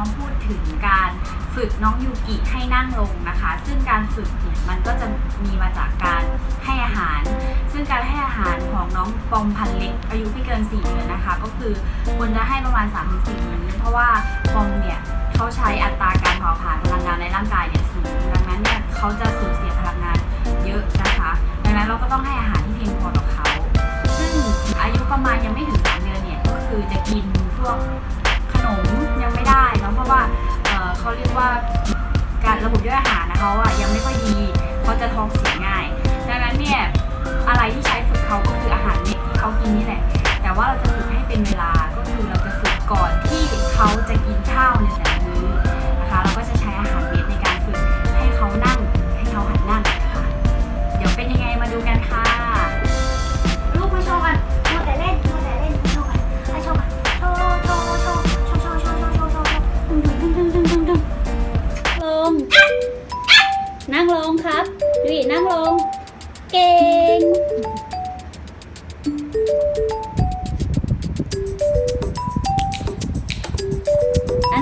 มาพูดถึงการฝึกน้องยูกิให้นั่งลงนะคะ ซึ่งการฝึกเนี่ยมันก็จะมีมาจากการให้อาหาร ซึ่งการให้อาหารของน้องปอมพันเล็กอายุไม่เกิน4 เดือนนะคะก็คือควรจะให้ประมาณ 3-4 มื้อเพราะว่าปอมเนี่ยเขาใช้อัตราการเผาผลาญพลังงานในร่างกายเนี่ยสูงดังนั้นเนี่ยเขาจะสูญเสียพลังงานเยอะนะคะดังนั้นเราก็ต้องให้อาหารที่เพียงพอต่อเขาซึ่งอายุประมาณยังไม่ถึง3 เดือนเนี่ยก็คือจะกินพวกขนมยังไม่ได้เนาะเพราะว่าเขาเรียกว่าการระบบย่อยอาหารนะเขาอะยังไม่ค่อยดีเขาจะท้องเสียง่ายดังนั้นเนี่ยอะไรที่ใช้ฝึกเขาก็คืออาหารเม็ดที่เขากินนี่แหละแต่ว่าเราจะฝึกให้เป็นเวลาก็คือเราจะฝึกก่อนที่เขาจะกินข้าวในแต่ละมื้อนะคะเราก็จะใช้อาหารเม็ดในการฝึกให้เขานั่งให้เขาหัดนั่งค่ะเดี๋ยวเป็นยังไงมาดูกันค่ะลูกมาโชว์กันมัวแต่เล่นมาโชว์กันมาโชว์กันโชว์ลงนั่งลงครับดูนั่งลงเก่ง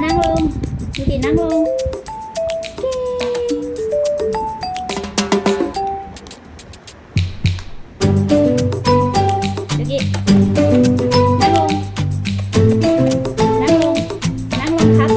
นั่งลงดูดินั่งลงเก่งดูดินั่งลงครับ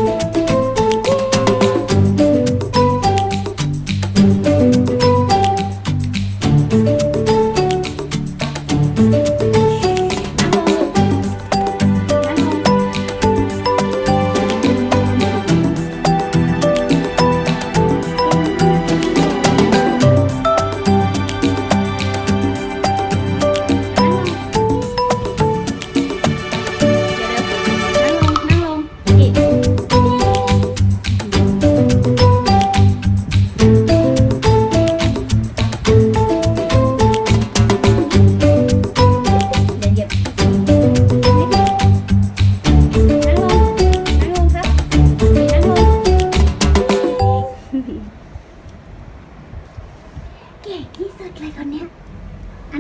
เก่งที่สุดเลยคนเนี้ย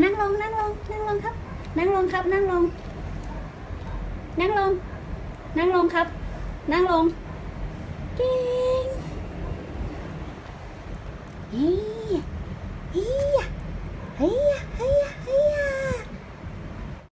นั่งลงครับนั่งลงครับนั่งลงครับนั่งลงเก่ง